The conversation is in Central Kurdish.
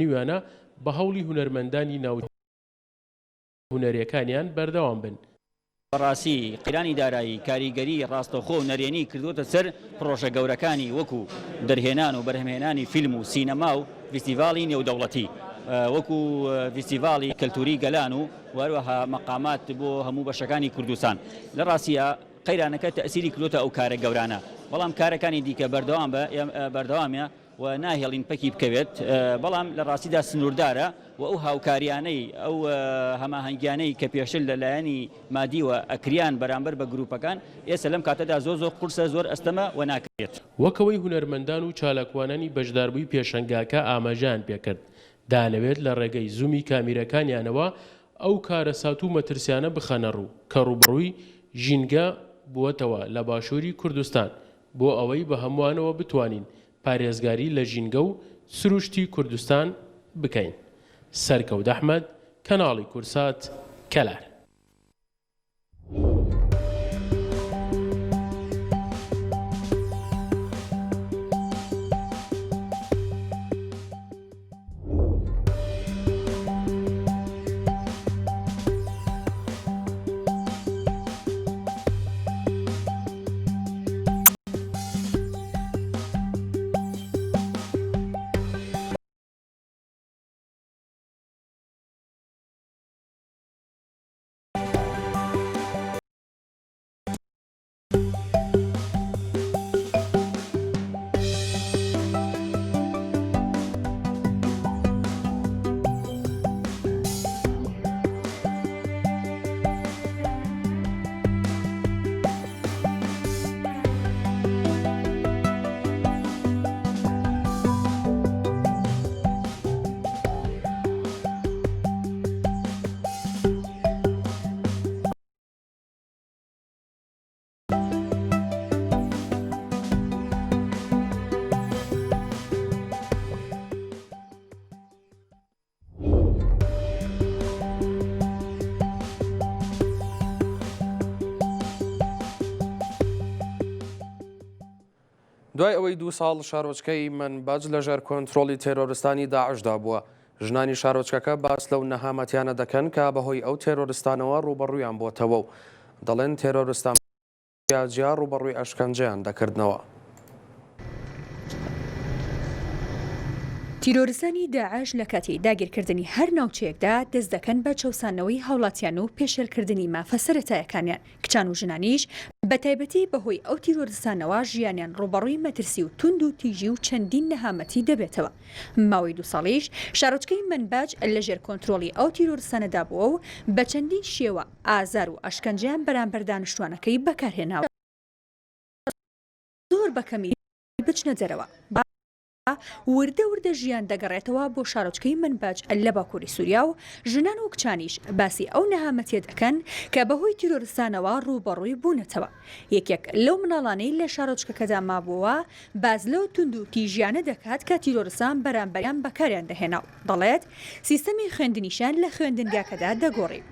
نیوانە بە هەوڵی هونەرمەندانی ناو هونەریەکانیان بەردەوام بن. بەڕاستی قیرانی دارایی کاریگەری ڕاستەوخۆ و نەرێنی کردوتە سەر پرۆژە گەورەکانی وەکو دەرهێنان و بەرهەمهێنانی فیلم و سینەما و فیستیڤاڵی نێودەوڵەتی وەکو فیستیڤاڵی کەلتوری گەلان و وەروەها مەقامات بۆ هەموو بەشەکانی کوردستان. لە ڕاستیە قەیرانەکە تەئسیری کردوتە ئەو کارە گەورانە، بەڵام کارەکانی دیکە بەردەوامە و ناهێڵین پەکی بکەوێت، بەڵام لە ڕاستیدا سنووردارە و ئەو هاوکاریانەی ئەو هەماهەنگیانەی کە پێشتر لەلایەنی مادیوە ئەکریان بەرامبەر بە گروپەکان ئێستا لەم کاتەدا زۆر قورسە زۆر ئەستەمە و ناکرێت. وەکەوەی هونەرمەندان و چالاکوانانی بەشداربووی پێشەنگاکە ئاماژیان پێکرد دانەوێت لە ڕێگەی زوومی کامیرەکانیانەوە ئەو کارە سات و مەترسیانە بخەنە ڕوو کە ڕوبڕووی ژینگە بووەتەوە لە باشووری کوردستان بۆ ئەوەی بە هەمووانەوە بتوانین پارێزگاری لە ژینگە و سروشتی کوردستان بکەین. سەرکەوت ئەحمەد، کەناڵی کورسات، کەلار. دوای ئەوەی 2 ساڵ شارۆچکەی منبەج لەژێر کۆنتڕۆڵی تێرۆریستانی داعشدا بووە، ژنانی شارۆچکەکە باس لەو نەهامەتیانە دەکەن کە بەهۆی ئەو تێرۆریستانەوە ڕوبەڕوویان بۆتەوە و دەڵێن تێرۆریستان جیا ڕوبەڕووی ئەشکەنجەیان دەکردنەوە. تیرۆریستانی داعش لە کاتی داگیرکردنی هەر ناوچەیەکدا دەست دەکەن بە چەوسانەوەی هاوڵاتیان و پێشێلکردنی مافە سەرەتایەکانیان. کچان و ژنانیش بە تایبەتی بەهۆی ئەو تیرۆریستانەوە ژیانیان ڕوبەڕووی مەترسی و توند و تیژی و چەندین نەهامەتی دەبێتەوە. ماوەی 2 ساڵیش شارۆچکەی منبەج لەژێر کۆنتڕۆڵی ئەو تیرۆریستانەدا بووە و بە چەندین شێوە ئازار و ئەشکەنجیان بەرامبەر دانیشتوانەکەی بەکارهێناوە. زۆر بەکەمی بچنە دەرەوە. وردە ژیان دەگەڕێتەوە بۆ شارۆچکەی منبەج لە باکووری سووریا و ژنان و کچانیش باسی ئەو نەهامەتیە دەکەن کە بەهۆی تیرۆریستانەوە ڕوبەڕووی بوونەتەوە. یەکێک لەو مناڵانەی لە شارۆچکەکەدا مابووە باز لەو تند و تیژیانە دەکات کە تیرۆریستان بەرامبەریان بەکاریان دەهێنا و دەڵێت سیستەمی خوێندنیشان لە خوێندنگاکەدا دەگۆڕی.